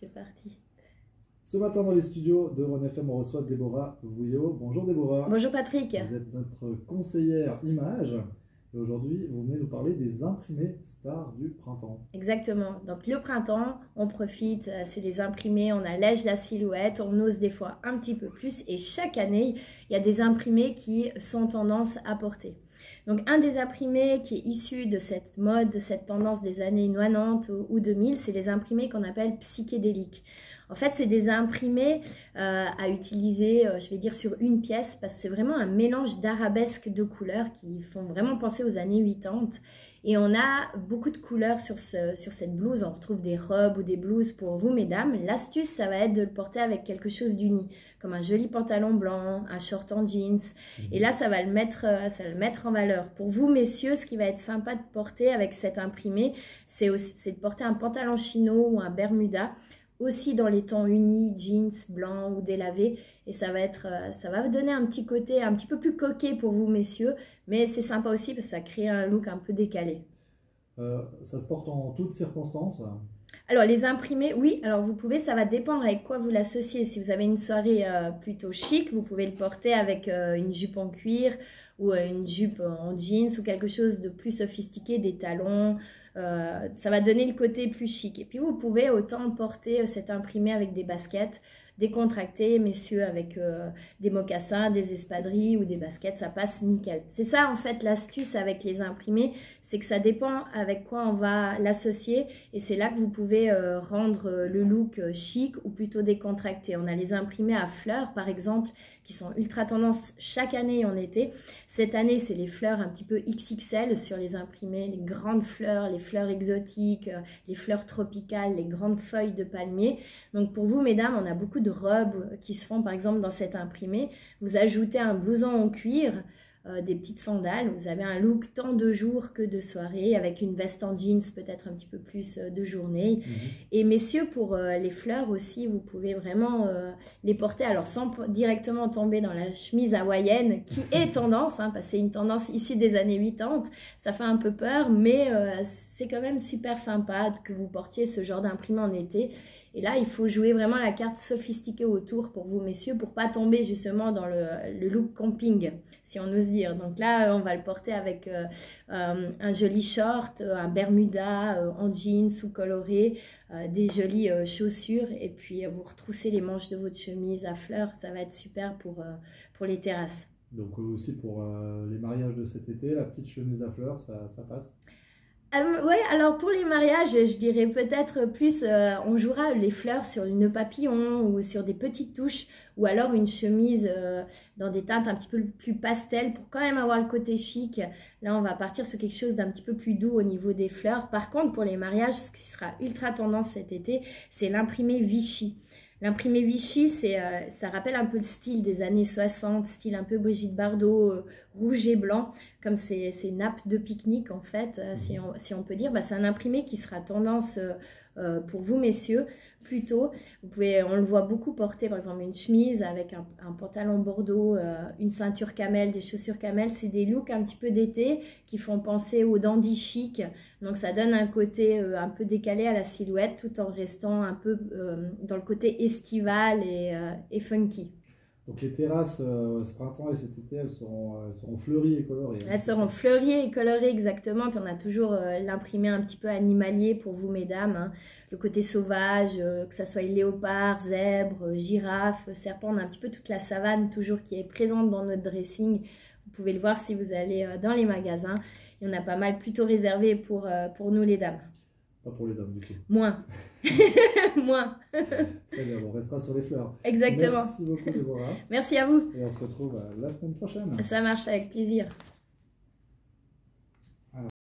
C'est parti. Ce matin dans les studios de Rhône FM, on reçoit Déborah Vouillot. Bonjour Déborah. Bonjour Patrick. Vous êtes notre conseillère image et aujourd'hui vous venez nous parler des imprimés stars du printemps. Exactement. Donc le printemps, on profite, c'est les imprimés, on allège la silhouette, on ose des fois un petit peu plus et chaque année, il y a des imprimés qui sont tendance à porter. Donc un des imprimés qui est issu de cette mode, de cette tendance des années 90 ou 2000, c'est les imprimés qu'on appelle psychédéliques. En fait, c'est des imprimés à utiliser, je vais dire, sur une pièce parce que c'est vraiment un mélange d'arabesques de couleurs qui font vraiment penser aux années 80. Et on a beaucoup de couleurs sur cette blouse. On retrouve des robes ou des blouses pour vous, mesdames. L'astuce, ça va être de le porter avec quelque chose d'uni, comme un joli pantalon blanc, un short en jeans. Et là, ça va le mettre en valeur. Pour vous, messieurs, ce qui va être sympa de porter avec cet imprimé, c'est de porter un pantalon chino ou un bermuda, aussi dans les tons unis, jeans, blancs ou délavés. Et ça va vous donner un petit côté un petit peu plus coquet pour vous, messieurs. Mais c'est sympa aussi parce que ça crée un look un peu décalé. Ça se porte en toutes circonstances? Alors, les imprimés, oui. Alors, vous pouvez, ça va dépendre avec quoi vous l'associez. Si vous avez une soirée plutôt chic, vous pouvez le porter avec une jupe en cuir ou une jupe en jeans ou quelque chose de plus sophistiqué, des talons. Ça va donner le côté plus chic. Et puis, vous pouvez autant porter cet imprimé avec des baskets décontractées, messieurs, avec des mocassins, des espadrilles ou des baskets, ça passe nickel. C'est ça, en fait, l'astuce avec les imprimés, c'est que ça dépend avec quoi on va l'associer et c'est là que vous pouvez rendre le look chic ou plutôt décontracté. On a les imprimés à fleurs, par exemple, qui sont ultra tendance chaque année en été. Cette année, c'est les fleurs un petit peu XXL sur les imprimés, les grandes fleurs, les fleurs exotiques, les fleurs tropicales, les grandes feuilles de palmier. Donc pour vous, mesdames, on a beaucoup de robes qui se font par exemple dans cet imprimé. Vous ajoutez un blouson en cuir, des petites sandales, vous avez un look tant de jour que de soirée avec une veste en jeans peut-être un petit peu plus de journée. Et messieurs, pour les fleurs aussi, vous pouvez vraiment les porter alors sans directement tomber dans la chemise hawaïenne qui est tendance, hein, parce que c'est une tendance issue des années 80, ça fait un peu peur mais c'est quand même super sympa que vous portiez ce genre d'imprimé en été. Et là, il faut jouer vraiment la carte sophistiquée autour pour vous, messieurs, pour pas tomber justement dans le look camping, si on ose dire. Donc là, on va le porter avec un joli short, un bermuda en jeans ou coloré, des jolies chaussures. Et puis, vous retroussez les manches de votre chemise à fleurs. Ça va être super pour les terrasses. Donc aussi pour les mariages de cet été, la petite chemise à fleurs, ça passe? Oui, alors pour les mariages, je dirais peut-être plus, on jouera les fleurs sur une nœud papillon ou sur des petites touches ou alors une chemise dans des teintes un petit peu plus pastel pour quand même avoir le côté chic. Là, on va partir sur quelque chose d'un petit peu plus doux au niveau des fleurs. Par contre, pour les mariages, ce qui sera ultra tendance cet été, c'est l'imprimé Vichy. L'imprimé Vichy, ça rappelle un peu le style des années 60, style un peu Brigitte Bardot, rouge et blanc, comme ces nappes de pique-nique en fait, si on peut dire. C'est un imprimé qui sera tendance pour vous messieurs, plutôt. On le voit beaucoup porter par exemple une chemise avec un pantalon bordeaux, une ceinture camel, des chaussures camel. C'est des looks un petit peu d'été qui font penser au dandy chic. Donc ça donne un côté un peu décalé à la silhouette tout en restant un peu dans le côté estival et funky. Donc les terrasses ce printemps et cet été, elles seront fleuries et colorées. Elles seront fleuries et colorées exactement. Puis on a toujours l'imprimé un petit peu animalier pour vous mesdames. Hein. Le côté sauvage, que ça soit léopard, zèbre, girafe, serpent. On a un petit peu toute la savane toujours qui est présente dans notre dressing. Vous pouvez le voir si vous allez dans les magasins. Il y en a pas mal plutôt réservé pour nous les dames. Pas pour les hommes du coup. Moins. Moins. Très bien, on restera sur les fleurs. Exactement. Merci beaucoup Déborah. Merci à vous. Et on se retrouve la semaine prochaine. Ça marche avec plaisir.